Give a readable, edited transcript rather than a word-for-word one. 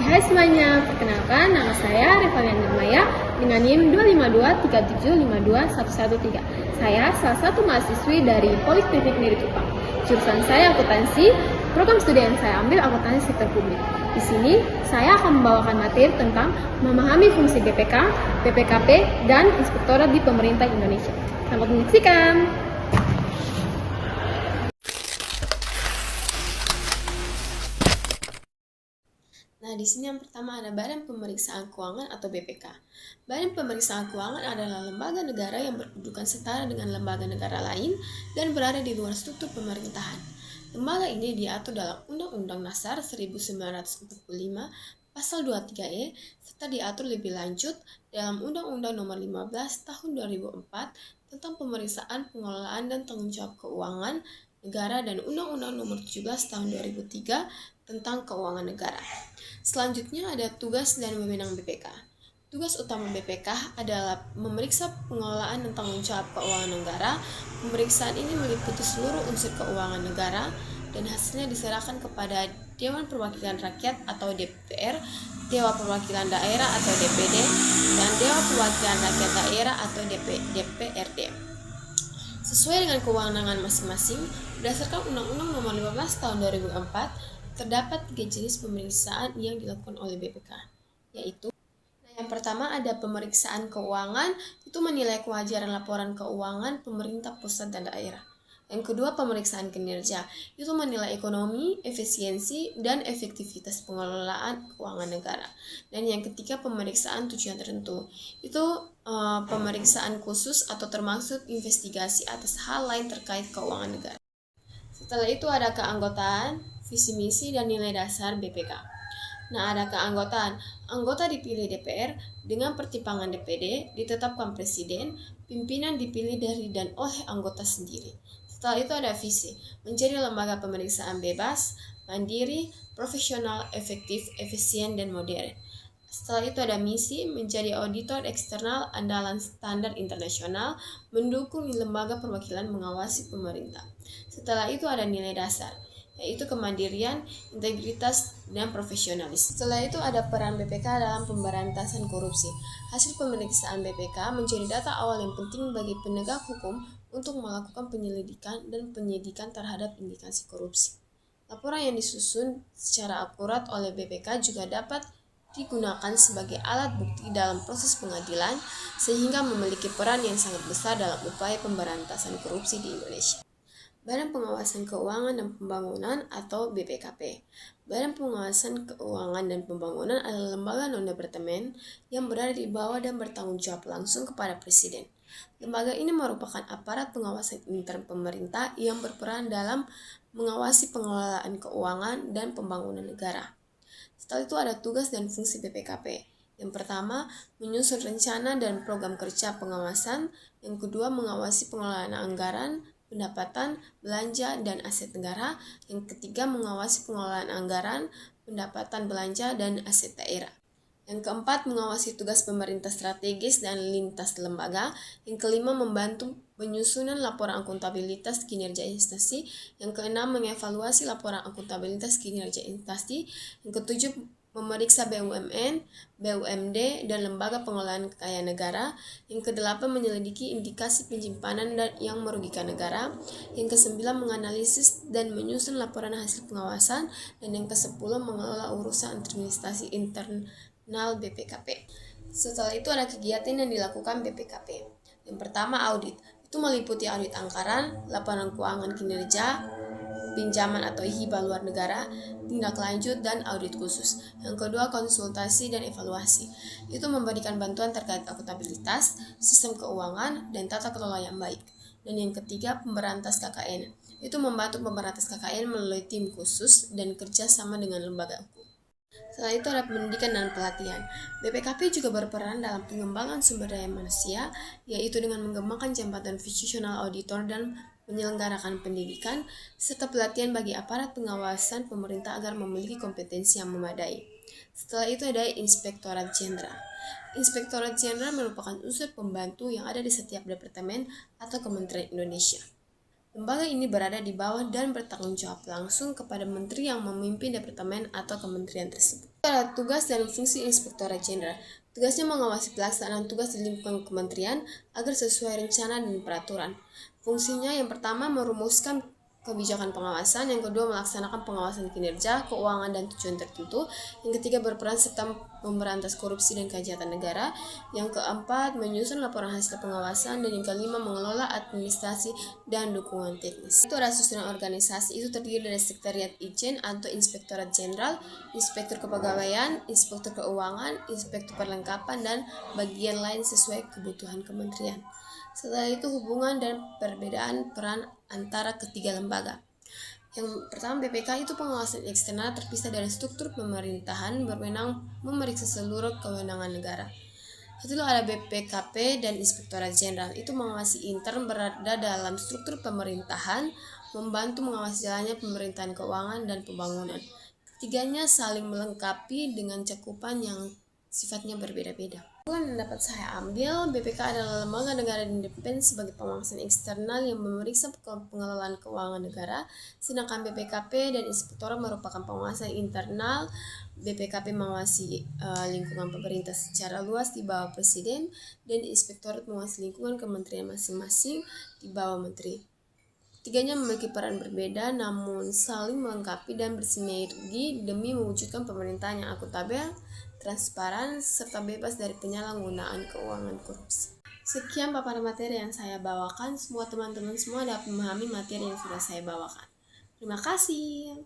Hai semuanya, perkenalkan nama saya Revalian Nirmaya dengan NIM 25237521113. Saya salah satu mahasiswi dari Politeknik Negeri Kupang. Jurusan saya akuntansi, program studi yang saya ambil akuntansi sektor publik. Di sini saya akan membawakan materi tentang memahami fungsi BPK, BPKP, dan inspektorat di pemerintah Indonesia. Selamat menyaksikan. Nah, di sini yang pertama ada Badan Pemeriksaan Keuangan atau BPK. Badan Pemeriksaan Keuangan adalah lembaga negara yang berkedudukan setara dengan lembaga negara lain dan berada di luar struktur pemerintahan. Lembaga ini diatur dalam Undang-Undang Dasar 1945 Pasal 23E serta diatur lebih lanjut dalam Undang-Undang Nomor 15 Tahun 2004 tentang pemeriksaan, pengelolaan, dan tanggung jawab keuangan negara dan Undang-Undang Nomor 17 Tahun 2003 tentang keuangan negara. Selanjutnya ada tugas dan wewenang BPK. Tugas utama BPK adalah memeriksa pengelolaan dan tanggung jawab keuangan negara. Pemeriksaan ini meliputi seluruh unsur keuangan negara dan hasilnya diserahkan kepada Dewan Perwakilan Rakyat atau DPR, Dewan Perwakilan Daerah atau DPD, dan Dewan Perwakilan Rakyat Daerah atau DPRD. Sesuai dengan kewenangan masing-masing, berdasarkan Undang-Undang Nomor 15 Tahun 2004, terdapat 3 jenis pemeriksaan yang dilakukan oleh BPK, yaitu yang pertama ada pemeriksaan keuangan, itu menilai kewajaran laporan keuangan pemerintah pusat dan daerah. Yang kedua pemeriksaan kinerja, itu menilai ekonomi, efisiensi, dan efektivitas pengelolaan keuangan negara. Dan yang ketiga pemeriksaan tujuan tertentu, itu pemeriksaan khusus atau termasuk investigasi atas hal lain terkait keuangan negara. Setelah itu ada keanggotaan, visi misi, dan nilai dasar BPK. Nah, ada keanggotaan. Anggota dipilih DPR dengan pertimbangan DPD, ditetapkan presiden, pimpinan dipilih dari dan oleh anggota sendiri. Setelah itu ada visi, menjadi lembaga pemeriksaan bebas, mandiri, profesional, efektif, efisien, dan modern. Setelah itu ada misi, menjadi auditor eksternal andalan standar internasional, mendukung lembaga perwakilan mengawasi pemerintah. Setelah itu ada nilai dasar, yaitu kemandirian, integritas, dan profesionalis. Setelah itu ada peran BPK dalam pemberantasan korupsi. Hasil pemeriksaan BPK menjadi data awal yang penting bagi penegak hukum untuk melakukan penyelidikan dan penyidikan terhadap indikasi korupsi. Laporan yang disusun secara akurat oleh BPK juga dapat digunakan sebagai alat bukti dalam proses pengadilan sehingga memiliki peran yang sangat besar dalam upaya pemberantasan korupsi di Indonesia. Badan Pengawasan Keuangan dan Pembangunan atau BPKP. Badan Pengawasan Keuangan dan Pembangunan adalah lembaga non-departemen yang berada di bawah dan bertanggung jawab langsung kepada Presiden. Lembaga ini merupakan aparat pengawasan intern pemerintah yang berperan dalam mengawasi pengelolaan keuangan dan pembangunan negara. Setelah itu ada tugas dan fungsi BPKP. Yang pertama, menyusun rencana dan program kerja pengawasan. Yang kedua, mengawasi pengelolaan anggaran, pendapatan, belanja, dan aset negara. Yang ketiga, mengawasi pengelolaan anggaran, pendapatan, belanja, dan aset daerah. Yang keempat, mengawasi tugas pemerintah strategis dan lintas lembaga. Yang kelima, membantu penyusunan laporan akuntabilitas kinerja instansi. Yang keenam, mengevaluasi laporan akuntabilitas kinerja instansi. Yang ketujuh, memeriksa BUMN, BUMD, dan lembaga pengelolaan kekayaan negara. Yang kedelapan, menyelidiki indikasi penyimpanan yang merugikan negara. Yang kesembilan, menganalisis dan menyusun laporan hasil pengawasan. Dan yang kesepuluh, mengelola urusan administrasi internal BPKP. Setelah itu ada kegiatan yang dilakukan BPKP. Yang pertama audit, itu meliputi audit anggaran, laporan keuangan kinerja, pinjaman atau hibah luar negara, tindak lanjut, dan audit khusus. Yang kedua konsultasi dan evaluasi, itu memberikan bantuan terkait akuntabilitas, sistem keuangan, dan tata kelola yang baik. Dan yang ketiga pemberantas KKN, itu membantu pemberantas KKN melalui tim khusus dan kerja sama dengan lembaga hukum. Setelah itu ada pendidikan dan pelatihan. BPKP juga berperan dalam pengembangan sumber daya manusia, yaitu dengan mengembangkan jabatan fungsional auditor dan menyelenggarakan pendidikan, serta pelatihan bagi aparat pengawasan pemerintah agar memiliki kompetensi yang memadai. Setelah itu ada Inspektorat Jenderal. Inspektorat Jenderal merupakan unsur pembantu yang ada di setiap departemen atau kementerian Indonesia. Lembaga ini berada di bawah dan bertanggung jawab langsung kepada menteri yang memimpin departemen atau kementerian tersebut. Ada tugas dan fungsi Inspektorat Jenderal. Tugasnya mengawasi pelaksanaan tugas di lingkungan kementerian agar sesuai rencana dan peraturan. Fungsinya yang pertama merumuskan kebijakan pengawasan, yang kedua melaksanakan pengawasan kinerja, keuangan dan tujuan tertentu, yang ketiga berperan serta memberantas korupsi dan kejahatan negara, yang keempat menyusun laporan hasil pengawasan, dan yang kelima mengelola administrasi dan dukungan teknis. Itu ada susunan organisasi, itu terdiri dari Sekretariat Ijen atau Inspektorat Jenderal, Inspektur Kepegawaian, Inspektur Keuangan, Inspektur Perlengkapan, dan bagian lain sesuai kebutuhan kementerian. Setelah itu hubungan dan perbedaan peran antara ketiga lembaga. Yang pertama, BPK itu pengawasan eksternal terpisah dari struktur pemerintahan, berwenang memeriksa seluruh kewenangan negara. Setelah ada BPKP dan Inspektorat Jenderal, itu mengawasi intern berada dalam struktur pemerintahan, membantu mengawasi jalannya pemerintahan keuangan dan pembangunan. Ketiganya saling melengkapi dengan cakupan yang sifatnya berbeda-beda. Yang dapat saya ambil, BPK adalah lembaga negara independen sebagai pengawasan eksternal yang memeriksa pengelolaan keuangan negara, sedangkan BPKP dan Inspektorat merupakan pengawasan internal. BPKP mengawasi lingkungan pemerintah secara luas di bawah Presiden, dan Inspektorat mengawasi lingkungan kementerian masing-masing di bawah Menteri. Ketiganya memiliki peran berbeda namun saling melengkapi dan bersinergi demi mewujudkan pemerintahan yang akuntabel, transparan, serta bebas dari penyalahgunaan keuangan korupsi. Sekian paparan materi yang saya bawakan. Semua teman-teman semua dapat memahami materi yang sudah saya bawakan. Terima kasih.